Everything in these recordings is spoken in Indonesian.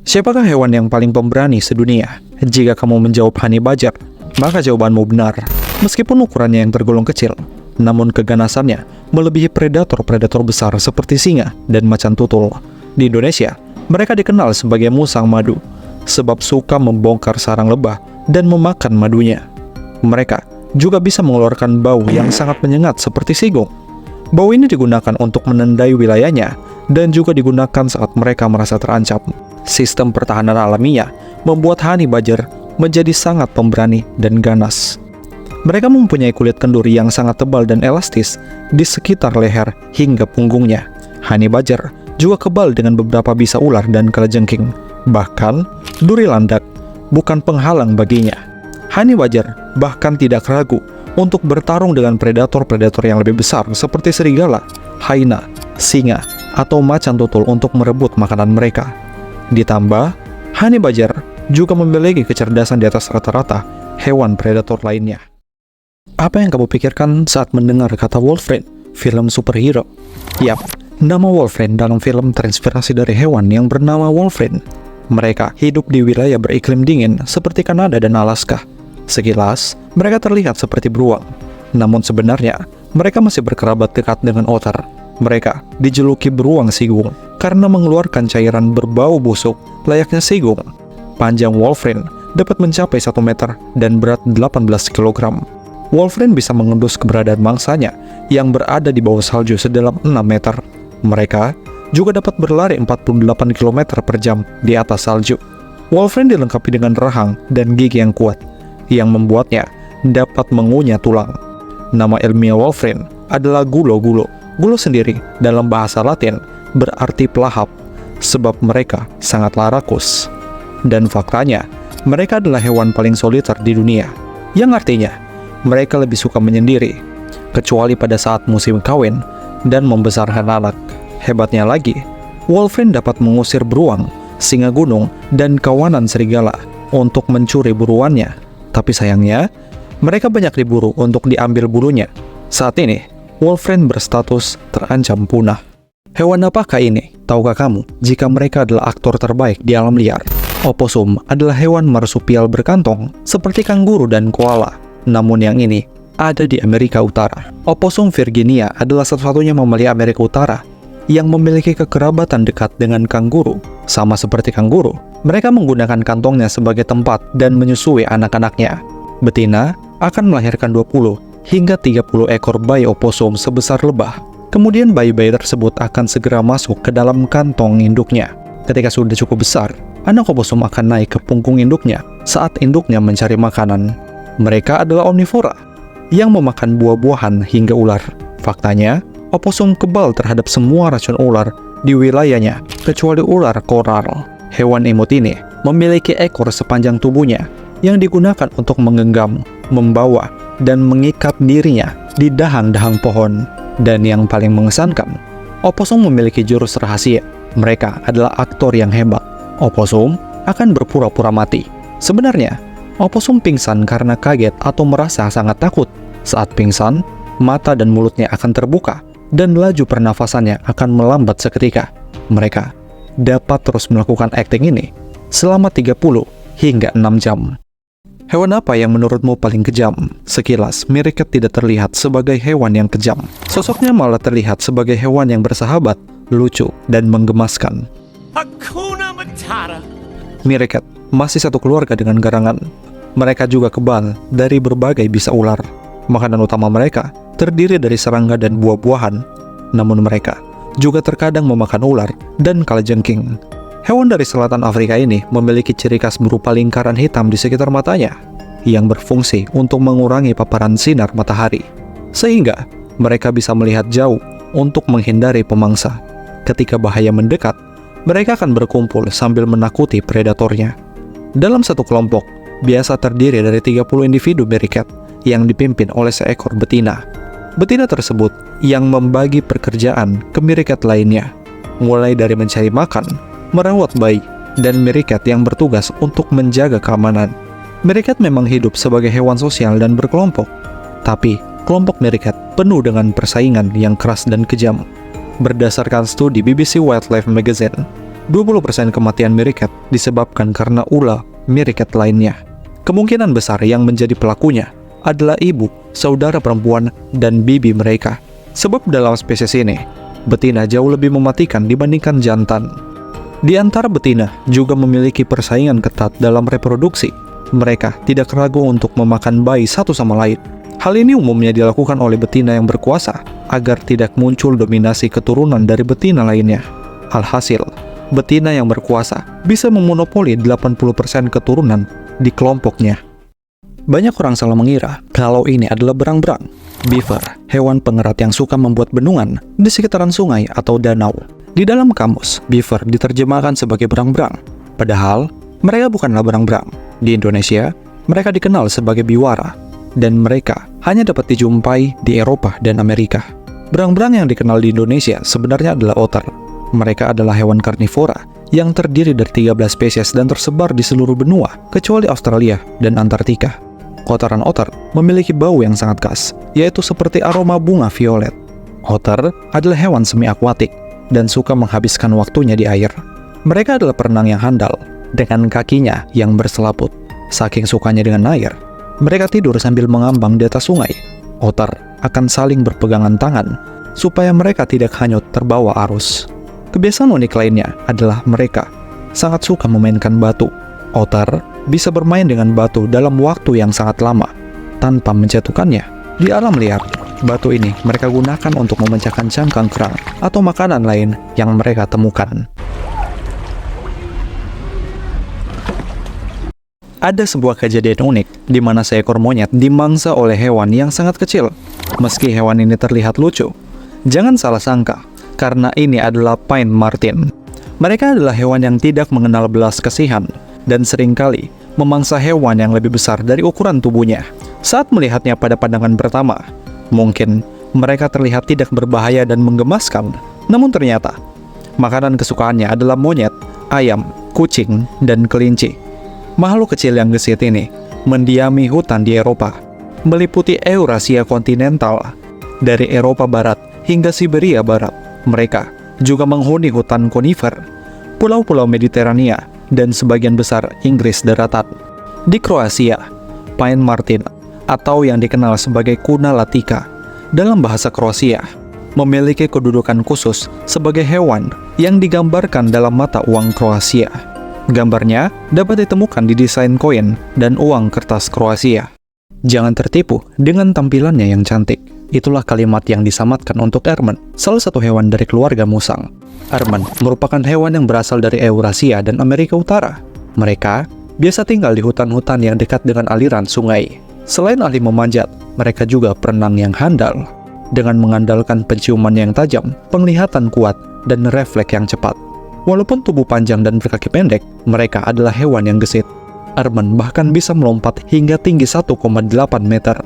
Siapakah hewan yang paling pemberani sedunia? Jika kamu menjawab honey badger, maka jawabanmu benar. Meskipun ukurannya yang tergolong kecil, namun keganasannya melebihi predator-predator besar seperti singa dan macan tutul. Di Indonesia, mereka dikenal sebagai musang madu, sebab suka membongkar sarang lebah dan memakan madunya. Mereka juga bisa mengeluarkan bau yang sangat menyengat seperti sigung. Bau ini digunakan untuk menandai wilayahnya dan juga digunakan saat mereka merasa terancam. Sistem pertahanan alaminya membuat honey badger menjadi sangat pemberani dan ganas. Mereka mempunyai kulit kendur yang sangat tebal dan elastis di sekitar leher hingga punggungnya. Honey badger juga kebal dengan beberapa bisa ular dan kalajengking. Bahkan, duri landak bukan penghalang baginya. Honey badger bahkan tidak ragu untuk bertarung dengan predator-predator yang lebih besar seperti serigala, hyena, singa, atau macan tutul untuk merebut makanan mereka. Ditambah, honey badger juga memiliki kecerdasan di atas rata-rata hewan predator lainnya. Apa yang kamu pikirkan saat mendengar kata Wolverine, film superhero? Yap, nama Wolverine dalam film terinspirasi dari hewan yang bernama Wolverine. Mereka hidup di wilayah beriklim dingin seperti Kanada dan Alaska. Sekilas, mereka terlihat seperti beruang. Namun sebenarnya, mereka masih berkerabat dekat dengan otter. Mereka dijuluki beruang sigung karena mengeluarkan cairan berbau busuk layaknya sigung. Panjang Wolverine dapat mencapai 1 meter dan berat 18 kg. Wolverine bisa mengendus keberadaan mangsanya yang berada di bawah salju sedalam 6 meter. Mereka juga dapat berlari 48 km per jam di atas salju. Wolverine dilengkapi dengan rahang dan gigi yang kuat, yang membuatnya dapat mengunyah tulang. Nama ilmiah Wolverine adalah gulo-gulo. Gulo sendiri dalam bahasa Latin berarti pelahap, sebab mereka sangatlah rakus. Dan faktanya, mereka adalah hewan paling soliter di dunia, yang artinya mereka lebih suka menyendiri, kecuali pada saat musim kawin dan membesarkan anak. Hebatnya lagi, Wolverine dapat mengusir beruang, singa gunung, dan kawanan serigala untuk mencuri buruannya. Tapi sayangnya, mereka banyak diburu untuk diambil bulunya. Saat ini, Wolverine berstatus terancam punah. Hewan apakah ini? Tahukah kamu jika mereka adalah aktor terbaik di alam liar? Opossum adalah hewan marsupial berkantong seperti kanguru dan koala. Namun yang ini ada di Amerika Utara. Opossum virginia adalah satu-satunya mamalia Amerika Utara yang memiliki kekerabatan dekat dengan kanguru. Sama seperti kanguru, mereka menggunakan kantongnya sebagai tempat dan menyusui anak-anaknya. Betina akan melahirkan 20 hingga 30 ekor bayi opossum sebesar lebah. Kemudian bayi-bayi tersebut akan segera masuk ke dalam kantong induknya. Ketika sudah cukup besar, anak opossum akan naik ke punggung induknya saat induknya mencari makanan. Mereka adalah omnivora yang memakan buah-buahan hingga ular. Faktanya, opossum kebal terhadap semua racun ular di wilayahnya, kecuali ular koral. Hewan imut ini memiliki ekor sepanjang tubuhnya yang digunakan untuk menggenggam, membawa, dan mengikat dirinya di dahang-dahang pohon. Dan yang paling mengesankan, opossum memiliki jurus rahasia. Mereka adalah aktor yang hebat. Opossum akan berpura-pura mati. Sebenarnya, opossum pingsan karena kaget atau merasa sangat takut. Saat pingsan, mata dan mulutnya akan terbuka dan laju pernafasannya akan melambat seketika. Mereka dapat terus melakukan akting ini selama 30 hingga 6 jam. Hewan apa yang menurutmu paling kejam? Sekilas, meerkat tidak terlihat sebagai hewan yang kejam. Sosoknya malah terlihat sebagai hewan yang bersahabat, lucu, dan menggemaskan. Hakuna Matata. Meerkat masih satu keluarga dengan garangan. Mereka juga kebal dari berbagai bisa ular. Makanan utama mereka terdiri dari serangga dan buah-buahan. Namun mereka juga terkadang memakan ular dan kalajengking. Hewan dari selatan Afrika ini memiliki ciri khas berupa lingkaran hitam di sekitar matanya yang berfungsi untuk mengurangi paparan sinar matahari, sehingga mereka bisa melihat jauh untuk menghindari pemangsa. Ketika bahaya mendekat, mereka akan berkumpul sambil menakuti predatornya. Dalam satu kelompok, biasa terdiri dari 30 individu meerkat yang dipimpin oleh seekor betina. Betina tersebut yang membagi pekerjaan ke meerkat lainnya, mulai dari mencari makan, merawat bayi, dan meerkat yang bertugas untuk menjaga keamanan. Meerkat memang hidup sebagai hewan sosial dan berkelompok, tapi kelompok meerkat penuh dengan persaingan yang keras dan kejam. Berdasarkan studi BBC Wildlife Magazine, 20% kematian meerkat disebabkan karena ulah meerkat lainnya. Kemungkinan besar yang menjadi pelakunya adalah ibu, saudara perempuan, dan bibi mereka. Sebab dalam spesies ini, betina jauh lebih mematikan dibandingkan jantan. Di antara betina juga memiliki persaingan ketat dalam reproduksi. Mereka tidak ragu untuk memakan bayi satu sama lain. Hal ini umumnya dilakukan oleh betina yang berkuasa agar tidak muncul dominasi keturunan dari betina lainnya. Alhasil, betina yang berkuasa bisa memonopoli 80% keturunan di kelompoknya. Banyak orang salah mengira kalau ini adalah berang-berang. Beaver, hewan pengerat yang suka membuat bendungan di sekitaran sungai atau danau. Di dalam kamus, beaver diterjemahkan sebagai berang-berang. Padahal, mereka bukanlah berang-berang. Di Indonesia, mereka dikenal sebagai biwara, dan mereka hanya dapat dijumpai di Eropa dan Amerika. Berang-berang yang dikenal di Indonesia sebenarnya adalah otter. Mereka adalah hewan karnivora yang terdiri dari 13 spesies dan tersebar di seluruh benua, kecuali Australia dan Antartika. Kotoran otter memiliki bau yang sangat khas, yaitu seperti aroma bunga violet. Otter adalah hewan semi-akuatik dan suka menghabiskan waktunya di air. Mereka adalah perenang yang handal, dengan kakinya yang berselaput. Saking sukanya dengan air, mereka tidur sambil mengambang di atas sungai. Otter akan saling berpegangan tangan, supaya mereka tidak hanyut terbawa arus. Kebiasaan unik lainnya adalah mereka sangat suka memainkan batu. Otter bisa bermain dengan batu dalam waktu yang sangat lama, tanpa menjatuhkannya. Di alam liar, batu ini mereka gunakan untuk memecahkan cangkang kerang atau makanan lain yang mereka temukan. Ada sebuah kejadian unik di mana seekor monyet dimangsa oleh hewan yang sangat kecil. Meski hewan ini terlihat lucu, jangan salah sangka, karena ini adalah pine marten. Mereka adalah hewan yang tidak mengenal belas kasihan dan seringkali memangsa hewan yang lebih besar dari ukuran tubuhnya. Saat melihatnya pada pandangan pertama, mungkin mereka terlihat tidak berbahaya dan menggemaskan, namun ternyata makanan kesukaannya adalah monyet, ayam, kucing, dan kelinci. Makhluk kecil yang gesit ini mendiami hutan di Eropa, meliputi Eurasia kontinental, dari Eropa Barat hingga Siberia Barat. Mereka juga menghuni hutan konifer, pulau-pulau Mediterania, dan sebagian besar Inggris daratan. Di Kroasia, pine marten atau yang dikenal sebagai Kuna latica dalam bahasa Kroasia memiliki kedudukan khusus sebagai hewan yang digambarkan dalam mata uang Kroasia. Gambarnya dapat ditemukan di desain koin dan uang kertas Kroasia. Jangan tertipu dengan tampilannya yang cantik. Itulah kalimat yang disamatkan untuk ermen, salah satu hewan dari keluarga musang. Ermen merupakan hewan yang berasal dari Eurasia dan Amerika Utara. Mereka biasa tinggal di hutan-hutan yang dekat dengan aliran sungai. Selain ahli memanjat, mereka juga perenang yang handal. Dengan mengandalkan penciuman yang tajam, penglihatan kuat, dan refleks yang cepat. Walaupun tubuh panjang dan berkaki pendek, mereka adalah hewan yang gesit. Ermen bahkan bisa melompat hingga tinggi 1,8 meter.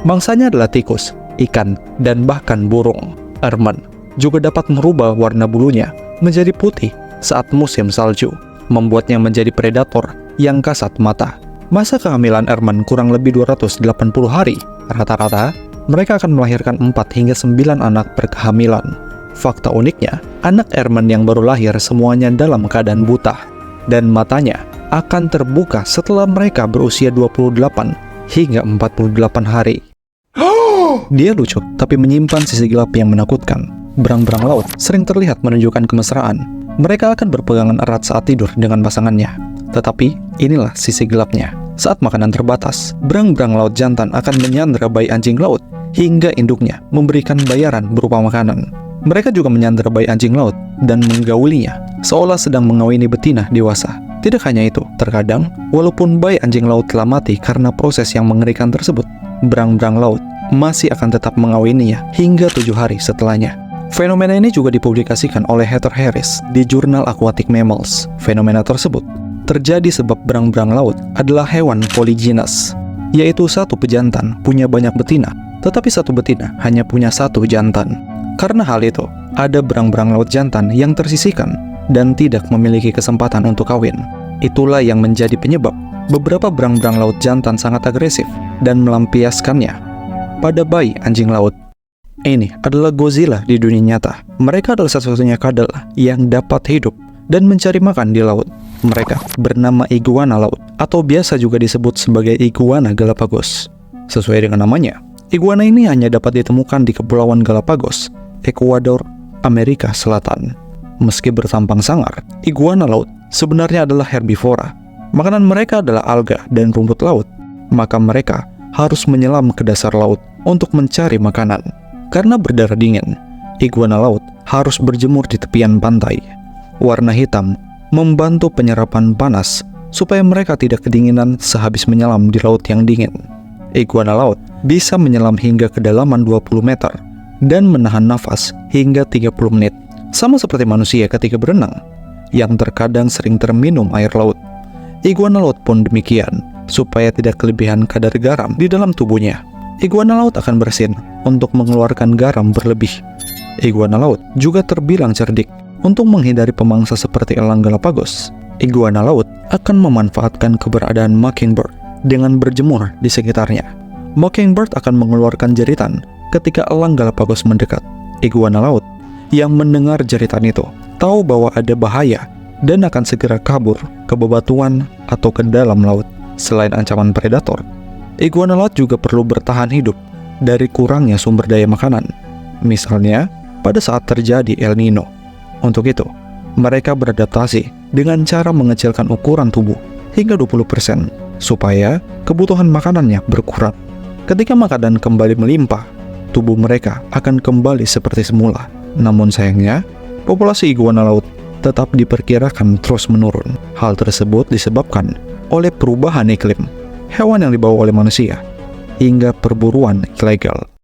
Mangsanya adalah tikus, ikan, dan bahkan burung. Ermen juga dapat merubah warna bulunya menjadi putih saat musim salju, membuatnya menjadi predator yang kasat mata. Masa kehamilan ermen kurang lebih 280 hari. Rata-rata, mereka akan melahirkan 4 hingga 9 anak per kehamilan. Fakta uniknya, anak ermen yang baru lahir semuanya dalam keadaan buta, dan matanya akan terbuka setelah mereka berusia 28 hingga 48 hari. Dia lucu, tapi menyimpan sisi gelap yang menakutkan. Berang-berang laut sering terlihat menunjukkan kemesraan. Mereka akan berpegangan erat saat tidur dengan pasangannya. Tetapi, inilah sisi gelapnya. Saat makanan terbatas, berang-berang laut jantan akan menyandera bayi anjing laut hingga induknya memberikan bayaran berupa makanan. Mereka juga menyandera bayi anjing laut dan menggaulinya, seolah sedang mengawini betina dewasa. Tidak hanya itu, terkadang, walaupun bayi anjing laut telah mati karena proses yang mengerikan tersebut, berang-berang laut masih akan tetap mengawininya hingga 7 hari setelahnya. Fenomena ini juga dipublikasikan oleh Heather Harris di jurnal Aquatic Mammals. Fenomena tersebut terjadi sebab berang-berang laut adalah hewan polygynous, yaitu satu pejantan punya banyak betina, tetapi satu betina hanya punya satu jantan. Karena hal itu, ada berang-berang laut jantan yang tersisihkan dan tidak memiliki kesempatan untuk kawin. Itulah yang menjadi penyebab beberapa berang-berang laut jantan sangat agresif dan melampiaskannya pada bayi anjing laut. Ini adalah Godzilla di dunia nyata. Mereka adalah satu-satunya kadal yang dapat hidup dan mencari makan di laut. Mereka bernama iguana laut atau biasa juga disebut sebagai iguana Galapagos. Sesuai dengan namanya, iguana ini hanya dapat ditemukan di Kepulauan Galapagos, Ekuador, Amerika Selatan. Meski bertampang sangar, iguana laut sebenarnya adalah herbivora. Makanan mereka adalah alga dan rumput laut. Maka mereka harus menyelam ke dasar laut untuk mencari makanan. Karena berdarah dingin, iguana laut harus berjemur di tepian pantai. Warna hitam membantu penyerapan panas supaya mereka tidak kedinginan sehabis menyelam di laut yang dingin. Iguana laut bisa menyelam hingga kedalaman 20 meter dan menahan nafas hingga 30 menit. Sama seperti manusia ketika berenang, yang terkadang sering terminum air laut. Iguana laut pun demikian, supaya tidak kelebihan kadar garam di dalam tubuhnya. Iguana laut akan bersin untuk mengeluarkan garam berlebih. Iguana laut juga terbilang cerdik untuk menghindari pemangsa seperti elang Galapagos. Iguana laut akan memanfaatkan keberadaan mockingbird dengan berjemur di sekitarnya. Mockingbird akan mengeluarkan jeritan ketika elang Galapagos mendekat. Iguana laut yang mendengar jeritan itu tahu bahwa ada bahaya dan akan segera kabur ke bebatuan atau ke dalam laut. Selain ancaman predator, iguana laut juga perlu bertahan hidup dari kurangnya sumber daya makanan. Misalnya, pada saat terjadi El Nino. Untuk itu, mereka beradaptasi dengan cara mengecilkan ukuran tubuh hingga 20% supaya kebutuhan makanannya berkurang. Ketika makanan kembali melimpah, tubuh mereka akan kembali seperti semula. Namun sayangnya, populasi iguana laut tetap diperkirakan terus menurun. Hal tersebut disebabkan oleh perubahan iklim, hewan yang dibawa oleh manusia, hingga perburuan ilegal.